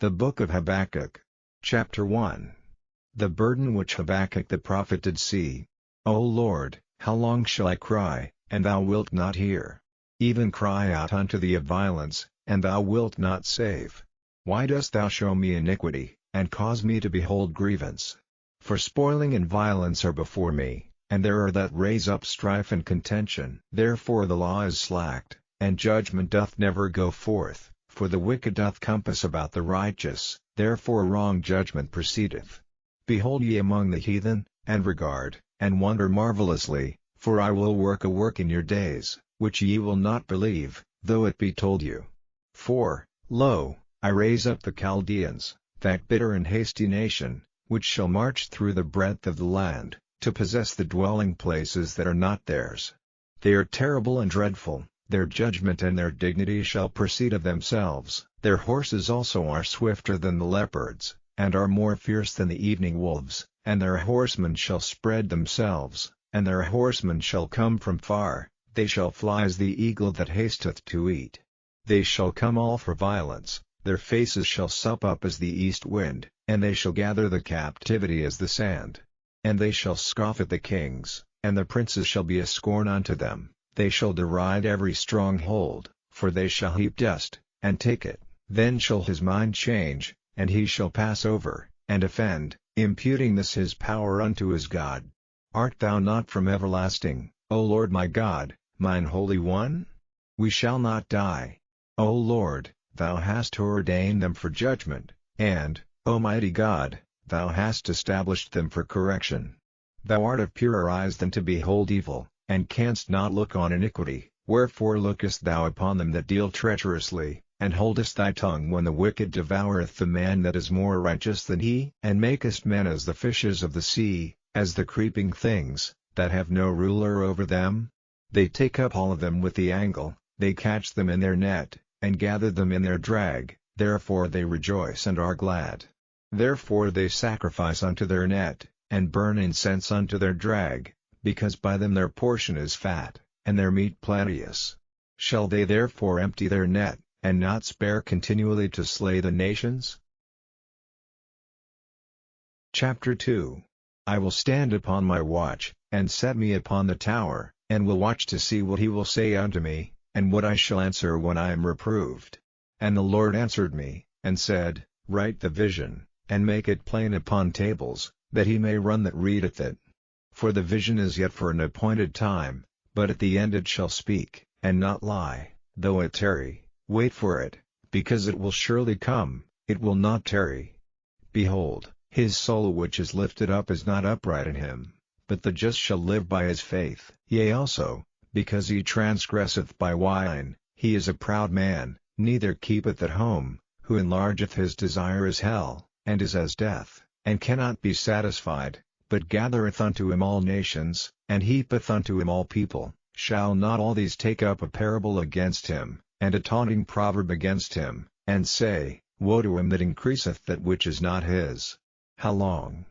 The Book of Habakkuk. Chapter 1. The burden which Habakkuk the prophet did see. O Lord, how long shall I cry, and thou wilt not hear? Even cry out unto thee of violence, and thou wilt not save. Why dost thou show me iniquity, and cause me to behold grievance? For spoiling and violence are before me, and there are that raise up strife and contention. Therefore the law is slacked, and judgment doth never go forth. For the wicked doth compass about the righteous, therefore wrong judgment proceedeth. Behold ye among the heathen, and regard, and wonder marvelously, for I will work a work in your days, which ye will not believe, though it be told you. For, lo, I raise up the Chaldeans, that bitter and hasty nation, which shall march through the breadth of the land, to possess the dwelling places that are not theirs. They are terrible and dreadful. Their judgment and their dignity shall proceed of themselves. Their horses also are swifter than the leopards, and are more fierce than the evening wolves, and their horsemen shall spread themselves, and their horsemen shall come from far, they shall fly as the eagle that hasteth to eat. They shall come all for violence, their faces shall sup up as the east wind, and they shall gather the captivity as the sand. And they shall scoff at the kings, and the princes shall be a scorn unto them. They shall deride every stronghold, for they shall heap dust, and take it. Then shall his mind change, and he shall pass over, and offend, imputing this his power unto his God. Art thou not from everlasting, O Lord my God, mine Holy One? We shall not die. O Lord, thou hast ordained them for judgment, and, O mighty God, thou hast established them for correction. Thou art of purer eyes than to behold evil, and canst not look on iniquity, wherefore lookest thou upon them that deal treacherously, and holdest thy tongue when the wicked devoureth the man that is more righteous than he? And makest men as the fishes of the sea, as the creeping things, that have no ruler over them? They take up all of them with the angle, they catch them in their net, and gather them in their drag, therefore they rejoice and are glad. Therefore they sacrifice unto their net, and burn incense unto their drag, because by them their portion is fat, and their meat plenteous. Shall they therefore empty their net, and not spare continually to slay the nations? Chapter 2. I will stand upon my watch, and set me upon the tower, and will watch to see what he will say unto me, and what I shall answer when I am reproved. And the Lord answered me, and said, Write the vision, and make it plain upon tables, that he may run that readeth it. For the vision is yet for an appointed time, but at the end it shall speak, and not lie. Though it tarry, wait for it, because it will surely come, it will not tarry. Behold, his soul which is lifted up is not upright in him, but the just shall live by his faith. Yea also, because he transgresseth by wine, he is a proud man, neither keepeth at home, who enlargeth his desire is hell, and is as death, and cannot be satisfied, but gathereth unto him all nations, and heapeth unto him all people. Shall not all these take up a parable against him, and a taunting proverb against him, and say, Woe to him that increaseth that which is not his? How long?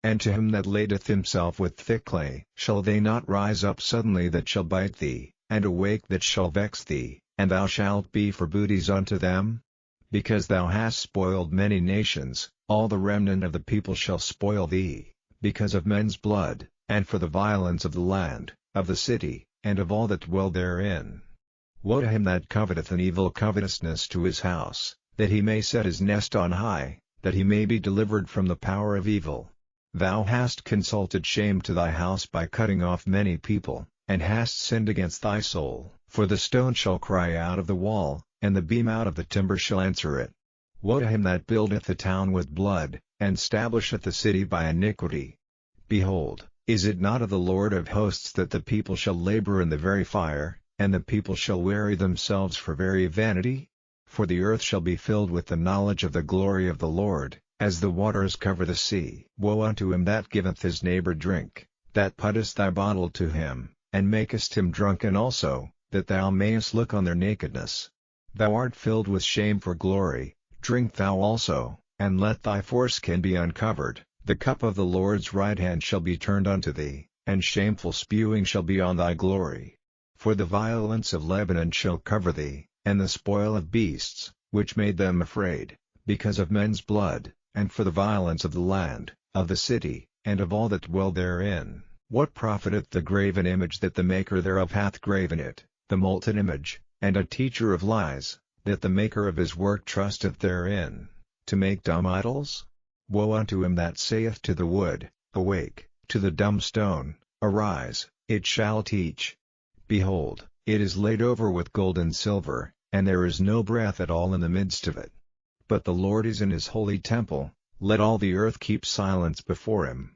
And to him that ladeth himself with thick clay. Shall they not rise up suddenly that shall bite thee, and awake that shall vex thee, and thou shalt be for booties unto them? Because thou hast spoiled many nations, all the remnant of the people shall spoil thee. Because of men's blood, and for the violence of the land, of the city, and of all that dwell therein. Woe to him that coveteth an evil covetousness to his house, that he may set his nest on high, that he may be delivered from the power of evil. Thou hast consulted shame to thy house by cutting off many people, and hast sinned against thy soul. For the stone shall cry out of the wall, and the beam out of the timber shall answer it. Woe to him that buildeth the town with blood, and stablisheth the city by iniquity. Behold, is it not of the Lord of hosts that the people shall labor in the very fire, and the people shall weary themselves for very vanity? For the earth shall be filled with the knowledge of the glory of the Lord, as the waters cover the sea. Woe unto him that giveth his neighbor drink, that puttest thy bottle to him, and makest him drunken also, that thou mayest look on their nakedness. Thou art filled with shame for glory, drink thou also, and let thy foreskin be uncovered. The cup of the Lord's right hand shall be turned unto thee, and shameful spewing shall be on thy glory. For the violence of Lebanon shall cover thee, and the spoil of beasts, which made them afraid, because of men's blood, and for the violence of the land, of the city, and of all that dwell therein. What profiteth the graven image that the maker thereof hath graven it, the molten image, and a teacher of lies, that the maker of his work trusteth therein, to make dumb idols? Woe unto him that saith to the wood, Awake, to the dumb stone, Arise, it shall teach. Behold, it is laid over with gold and silver, and there is no breath at all in the midst of it. But the Lord is in his holy temple, let all the earth keep silence before him.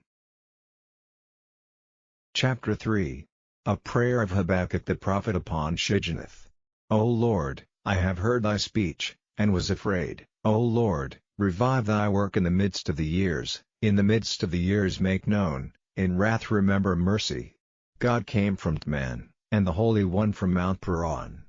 Chapter 3. A prayer of Habakkuk the prophet upon Shigionoth. O Lord, I have heard thy speech, and was afraid. O Lord, revive thy work in the midst of the years, in the midst of the years make known, in wrath remember mercy. God came from Teman, and the Holy One from Mount Paran.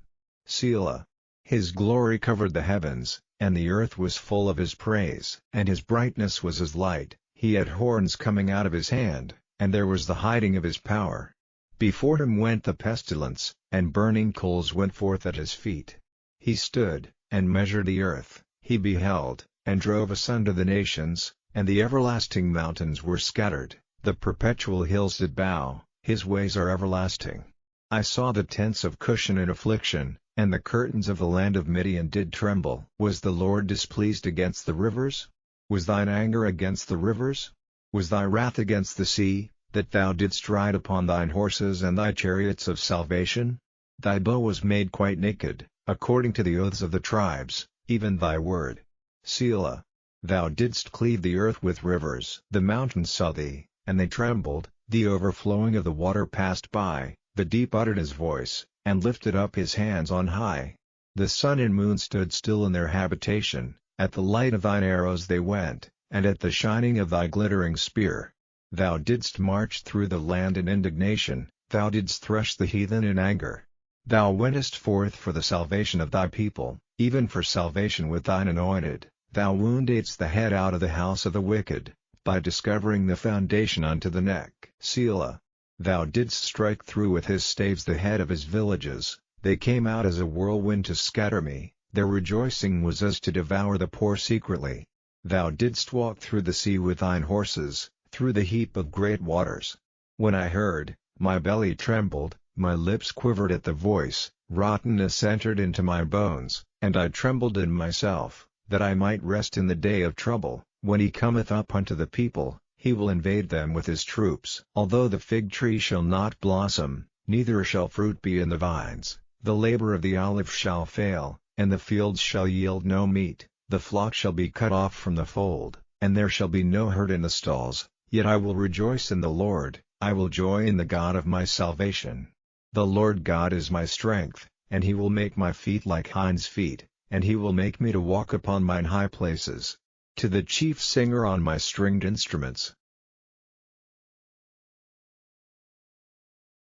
Selah. His glory covered the heavens, and the earth was full of his praise. And his brightness was as light, he had horns coming out of his hand, and there was the hiding of his power. Before him went the pestilence, and burning coals went forth at his feet. He stood, and measured the earth, he beheld, and drove asunder the nations, and the everlasting mountains were scattered, the perpetual hills did bow, his ways are everlasting. I saw the tents of Cushan in affliction, and the curtains of the land of Midian did tremble. Was the Lord displeased against the rivers? Was thine anger against the rivers? Was thy wrath against the sea, that thou didst ride upon thine horses and thy chariots of salvation? Thy bow was made quite naked, according to the oaths of the tribes, even thy word. Selah. Thou didst cleave the earth with rivers. The mountains saw thee, and they trembled, the overflowing of the water passed by, the deep uttered his voice, and lifted up his hands on high. The sun and moon stood still in their habitation, at the light of thine arrows they went, and at the shining of thy glittering spear. Thou didst march through the land in indignation, thou didst thresh the heathen in anger. Thou wentest forth for the salvation of thy people, even for salvation with thine anointed. Thou woundedst the head out of the house of the wicked, by discovering the foundation unto the neck. Selah. Thou didst strike through with his staves the head of his villages, they came out as a whirlwind to scatter me, their rejoicing was as to devour the poor secretly. Thou didst walk through the sea with thine horses, through the heap of great waters. When I heard, my belly trembled, my lips quivered at the voice, rottenness entered into my bones, and I trembled in myself, that I might rest in the day of trouble. When he cometh up unto the people, he will invade them with his troops. Although the fig tree shall not blossom, neither shall fruit be in the vines, the labor of the olive shall fail, and the fields shall yield no meat, the flock shall be cut off from the fold, and there shall be no herd in the stalls. Yet I will rejoice in the Lord, I will joy in the God of my salvation. The Lord God is my strength, and he will make my feet like hinds' feet, and he will make me to walk upon mine high places. To the chief singer on my stringed instruments,